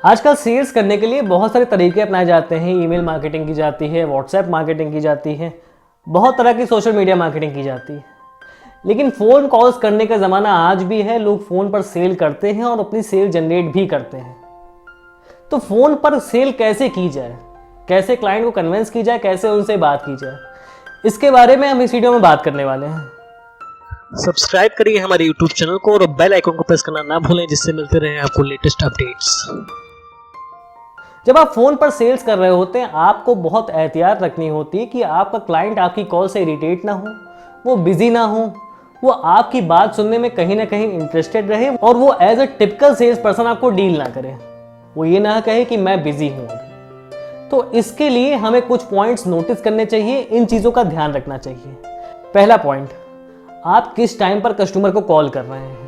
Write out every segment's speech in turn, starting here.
आजकल सेल्स करने के लिए बहुत सारे तरीके अपनाए जाते हैं। ईमेल मार्केटिंग की जाती है, व्हाट्सएप मार्केटिंग की जाती है, बहुत तरह की सोशल मीडिया मार्केटिंग की जाती है। लेकिन फ़ोन कॉल्स करने का ज़माना आज भी है। लोग फ़ोन पर सेल करते हैं और अपनी सेल जनरेट भी करते हैं। तो फ़ोन पर सेल कैसे की जाए, कैसे क्लाइंट को कन्विंस की जाए, कैसे उनसे बात की जाए, इसके बारे में हम इस वीडियो में बात करने वाले हैं। सब्सक्राइब करिए हमारे YouTube चैनल को और बेल आइकन को प्रेस करना ना भूलें, जिससे मिलते रहे आपको लेटेस्ट अपडेट्स। जब आप फ़ोन पर सेल्स कर रहे होते हैं, आपको बहुत एहतियात रखनी होती है कि आपका क्लाइंट आपकी कॉल से इरिटेट ना हो, वो बिजी ना हो, वो आपकी बात सुनने में कहीं ना कहीं इंटरेस्टेड रहे और वो as a typical sales person आपको डील ना करे। वो ये ना कहे कि मैं बिजी हूँ अभी। तो इसके लिए हमें कुछ पॉइंट्स नोटिस करने चाहिए, इन चीज़ों का ध्यान रखना चाहिए। पहला पॉइंट, आप किस टाइम पर कस्टमर को कॉल कर रहे हैं।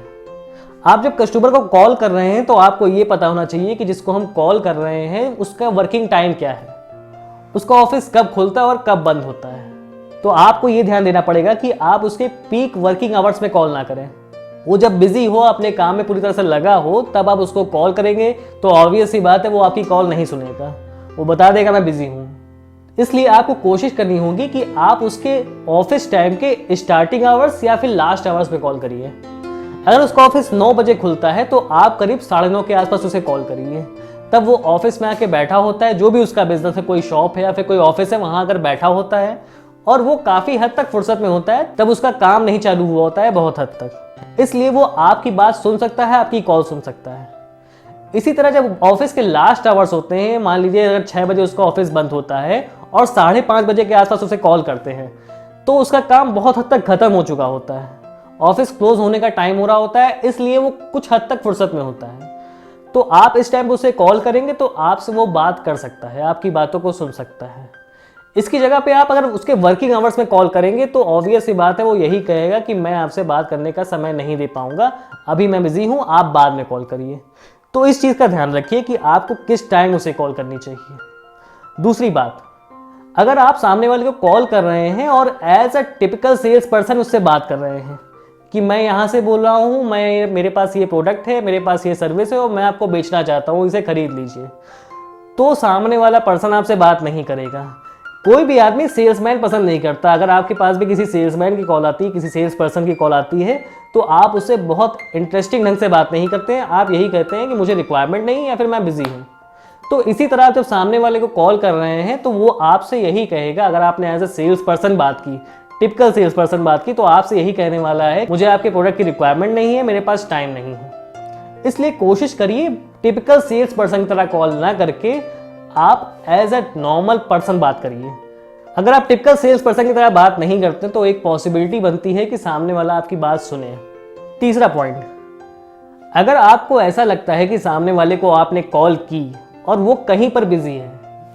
आप जब कस्टमर को कॉल कर रहे हैं तो आपको ये पता होना चाहिए कि जिसको हम कॉल कर रहे हैं उसका वर्किंग टाइम क्या है, उसका ऑफिस कब खुलता है और कब बंद होता है। तो आपको ये ध्यान देना पड़ेगा कि आप उसके पीक वर्किंग आवर्स में कॉल ना करें। वो जब बिजी हो, अपने काम में पूरी तरह से लगा हो, तब आप उसको कॉल करेंगे तो ऑब्वियस सी बात है वो आपकी कॉल नहीं सुनेगा, वो बता देगा मैं बिजी हूँ। इसलिए आपको कोशिश करनी होगी कि आप उसके ऑफिस टाइम के स्टार्टिंग आवर्स या फिर लास्ट आवर्स में कॉल करिए। अगर उसका ऑफिस 9 बजे खुलता है तो आप करीब 9:30 के आसपास उसे कॉल करिए। तब वो ऑफिस में आके बैठा होता है, जो भी उसका बिजनेस है, कोई शॉप है या फिर कोई ऑफिस है, वहां अगर बैठा होता है और वो काफी हद तक फुर्सत में होता है, तब उसका काम नहीं चालू हुआ होता है बहुत हद तक। इसलिए वो आपकी बात सुन सकता है, आपकी कॉल सुन सकता है। इसी तरह जब ऑफिस के लास्ट आवर्स होते हैं, मान लीजिए अगर 6 बजे उसका ऑफिस बंद होता है और 5:30 बजे के आसपास उसे कॉल करते हैं, तो उसका काम बहुत हद तक खत्म हो चुका होता है, ऑफिस क्लोज होने का टाइम हो रहा होता है, इसलिए वो कुछ हद तक फुर्सत में होता है। तो आप इस टाइम उसे कॉल करेंगे तो आपसे वो बात कर सकता है, आपकी बातों को सुन सकता है। इसकी जगह पे आप अगर उसके वर्किंग आवर्स में कॉल करेंगे तो ऑब्वियस सी बात है वो यही कहेगा कि मैं आपसे बात करने का समय नहीं दे पाऊंगा, अभी मैं बिजी हूं, आप बाद में कॉल करिए। तो इस चीज़ का ध्यान रखिए कि आपको किस टाइम उसे कॉल करनी चाहिए। दूसरी बात, अगर आप सामने वाले को कॉल कर रहे हैं और as a typical sales person उससे बात कर रहे हैं कि मैं यहाँ से बोल रहा हूँ, मेरे पास ये प्रोडक्ट है, मेरे पास ये सर्विस है और मैं आपको बेचना चाहता हूँ, इसे खरीद लीजिए, तो सामने वाला पर्सन आपसे बात नहीं करेगा। कोई भी आदमी सेल्समैन पसंद नहीं करता। अगर आपके पास भी किसी सेल्समैन की कॉल आती है, किसी सेल्स पर्सन की कॉल आती है, तो आप उससे बहुत इंटरेस्टिंग ढंग से बात नहीं करते हैं। आप यही कहते हैं कि मुझे रिक्वायरमेंट नहीं है या फिर मैं बिजी हूँ। तो इसी तरह आप जब सामने वाले को कॉल कर रहे हैं तो वो आपसे यही कहेगा, अगर आपने एज ए सेल्स पर्सन बात की, टिपिकल सेल्स पर्सन बात की, तो आपसे यही कहने वाला है, मुझे आपके प्रोडक्ट की रिक्वायरमेंट नहीं है, मेरे पास टाइम नहीं है। इसलिए कोशिश करिए टिपिकल सेल्स पर्सन की तरह कॉल ना करके आप एज ए नॉर्मल पर्सन बात करिए। अगर आप टिपिकल सेल्स पर्सन की तरह बात नहीं करते तो एक पॉसिबिलिटी बनती है कि सामने वाला आपकी बात सुने। तीसरा पॉइंट, अगर आपको ऐसा लगता है कि सामने वाले को आपने कॉल की और वो कहीं पर बिजी है,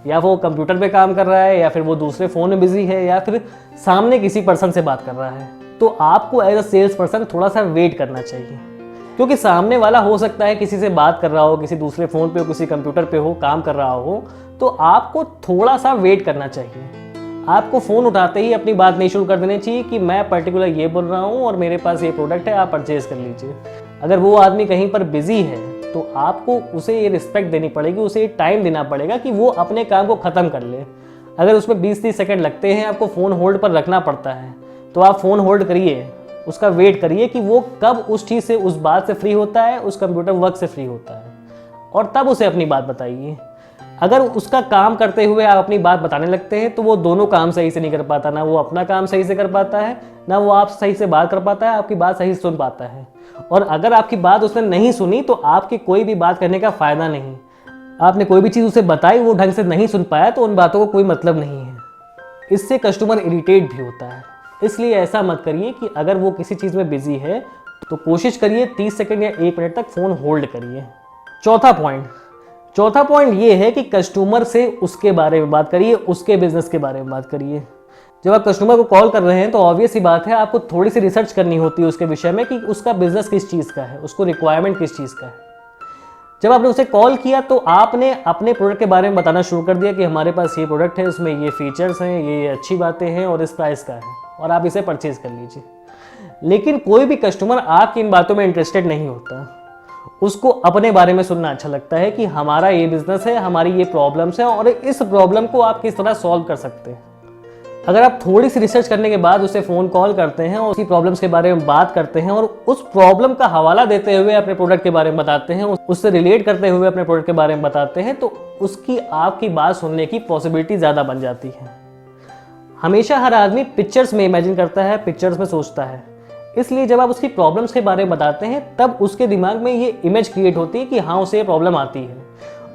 या वो कंप्यूटर पे काम कर रहा है, या फिर वो दूसरे फ़ोन में बिजी है, या फिर सामने किसी पर्सन से बात कर रहा है, तो आपको एज अ सेल्स पर्सन थोड़ा सा वेट करना चाहिए। क्योंकि सामने वाला हो सकता है किसी से बात कर रहा हो, किसी दूसरे फ़ोन पे हो, किसी कंप्यूटर पे हो, काम कर रहा हो, तो आपको थोड़ा सा वेट करना चाहिए। आपको फ़ोन उठाते ही अपनी बात नहीं शुरू कर देनी चाहिए कि मैं पर्टिकुलर ये बोल रहा हूँ और मेरे पास ये प्रोडक्ट है, आप परचेज कर लीजिए। अगर वो आदमी कहीं पर बिजी है तो आपको उसे ये रिस्पेक्ट देनी पड़ेगी, उसे ये टाइम देना पड़ेगा कि वो अपने काम को ख़त्म कर ले। अगर उसमें 20-30 सेकंड लगते हैं, आपको फ़ोन होल्ड पर रखना पड़ता है, तो आप फ़ोन होल्ड करिए, उसका वेट करिए कि वो कब उस चीज़ से, उस बात से फ्री होता है, उस कंप्यूटर वर्क से फ्री होता है, और तब उसे अपनी बात बताइए। अगर उसका काम करते हुए आप अपनी बात बताने लगते हैं तो वो दोनों काम सही से नहीं कर पाता, ना वो अपना काम सही से कर पाता है, ना वो आप सही से बात कर पाता है, आपकी बात सही से सुन पाता है। और अगर आपकी बात उसने नहीं सुनी तो आपकी कोई भी बात करने का फ़ायदा नहीं। आपने कोई भी चीज़ उसे बताई, वो ढंग से नहीं सुन पाया, तो उन बातों को कोई मतलब नहीं है। इससे कस्टमर इरिटेट भी होता है। इसलिए ऐसा मत करिए कि अगर वो किसी चीज़ में बिजी है तो कोशिश करिए 30 सेकंड या 1 मिनट तक फ़ोन होल्ड करिए। चौथा पॉइंट ये है कि कस्टमर से उसके बारे में बात करिए, उसके बिजनेस के बारे में बात करिए। जब आप कस्टमर को कॉल कर रहे हैं तो ऑब्वियस सी बात है आपको थोड़ी सी रिसर्च करनी होती है उसके विषय में कि उसका बिजनेस किस चीज़ का है, उसको रिक्वायरमेंट किस चीज़ का है। जब आपने उसे कॉल किया तो आपने अपने प्रोडक्ट के बारे में बताना शुरू कर दिया कि हमारे पास ये प्रोडक्ट है, उसमें ये फीचर्स हैं, ये अच्छी बातें हैं और इस प्राइस का है, और आप इसे परचेज कर लीजिए। लेकिन कोई भी कस्टमर आपकी इन बातों में इंटरेस्टेड नहीं होता। उसको अपने बारे में सुनना अच्छा लगता है कि हमारा ये बिजनेस है, हमारी ये प्रॉब्लम्स है और इस प्रॉब्लम को आप किस तरह सॉल्व कर सकते हैं। अगर आप थोड़ी सी रिसर्च करने के बाद उसे फ़ोन कॉल करते हैं और उसकी प्रॉब्लम्स के बारे में बात करते हैं और उस प्रॉब्लम का हवाला देते हुए अपने प्रोडक्ट के बारे में बताते हैं, उससे रिलेट करते हुए अपने प्रोडक्ट के बारे में बताते हैं, तो उसकी आपकी बात सुनने की पॉसिबिलिटी ज़्यादा बन जाती है। हमेशा हर आदमी पिक्चर्स में इमेजिन करता है, पिक्चर्स में सोचता है, इसलिए जब आप उसकी प्रॉब्लम्स के बारे में बताते हैं तब उसके दिमाग में ये इमेज क्रिएट होती है कि हाँ उसे ये प्रॉब्लम आती है,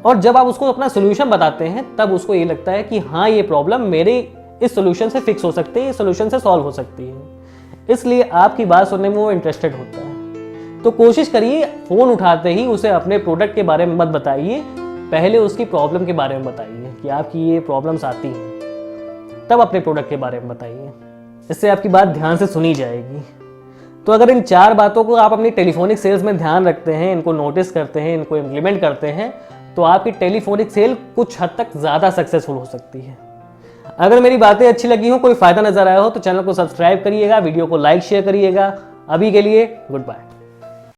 और जब आप उसको अपना सोल्यूशन बताते हैं तब उसको ये लगता है कि हाँ ये प्रॉब्लम मेरे इस सोल्यूशन से फिक्स हो सकती है, इस सोल्यूशन से सॉल्व हो सकती है, इसलिए आपकी बात सुनने में वो इंटरेस्टेड होता है। तो कोशिश करिए फ़ोन उठाते ही उसे अपने प्रोडक्ट के बारे में मत बताइए, पहले उसकी प्रॉब्लम के बारे में बताइए कि आपकी ये प्रॉब्लम्स आती हैं, तब अपने प्रोडक्ट के बारे में बताइए। इससे आपकी बात ध्यान से सुनी जाएगी। तो अगर इन 4 बातों को आप अपनी टेलीफोनिक सेल्स में ध्यान रखते हैं, इनको नोटिस करते हैं, इनको इम्प्लीमेंट करते हैं, तो आपकी टेलीफोनिक सेल कुछ हद तक ज़्यादा सक्सेसफुल हो सकती है। अगर मेरी बातें अच्छी लगी हो, कोई फ़ायदा नज़र आया हो, तो चैनल को सब्सक्राइब करिएगा, वीडियो को लाइक शेयर करिएगा। अभी के लिए गुड बाय।